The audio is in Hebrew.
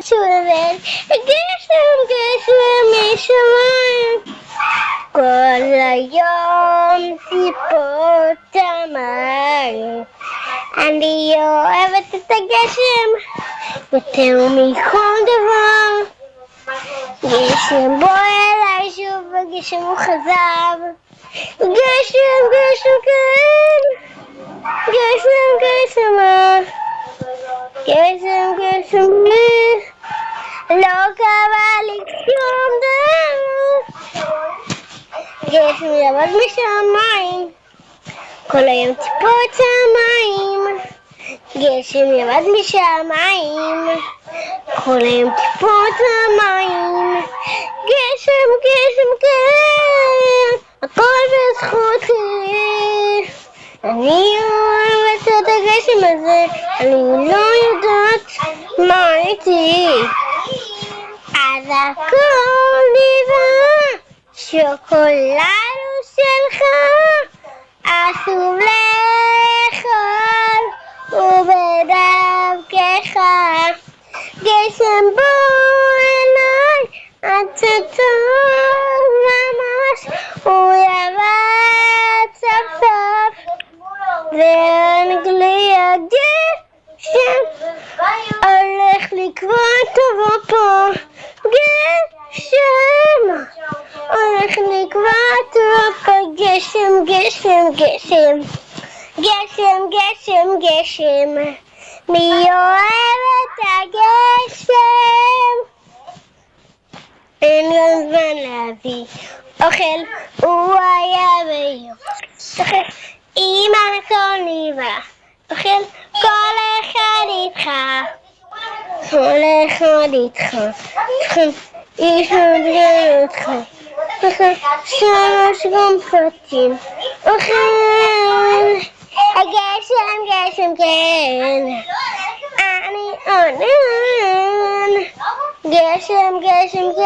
שולבל, גשם גשם משמיים, כל היום טיפות המים. אני אוהבת את הגשם יותר מכל דבר. גשם בוא אליי שוב, הגשם הוא חזר. גשם גשם כן, גשם גשם גשם גשם לא קרה לי שום דבר. גשם ירד משמיים, כל היום טיפות המים. גשם ירד משמיים, כל היום טיפות המים. גשם גשם כן, הכל בזכותי. אני אוהבת את הגשם הזה, אני לא יודעת מה איתי. אז הכל נברא, שוקולד הוא שלך, אסור לאכול ובדרכך. גשם בוא אליי, אתה טוב ממש, הוא ירד סוף סוף ואנגלי הגשם הולך לקרוא טוב פה. גשם הולך לקרוא טוב פה. גשם גשם גשם גשם גשם גשם, מי אוהב את הגשם? אין גם זמן להביא אוכל, הוא היה ביום אמא הכל נברא, אוכל כל אחד איתך, כל אחד איתך, איש מדגר אותך, שלוש גומפתים, אוכל הגשם גשם כן, אני עונן. גשם גשם כן,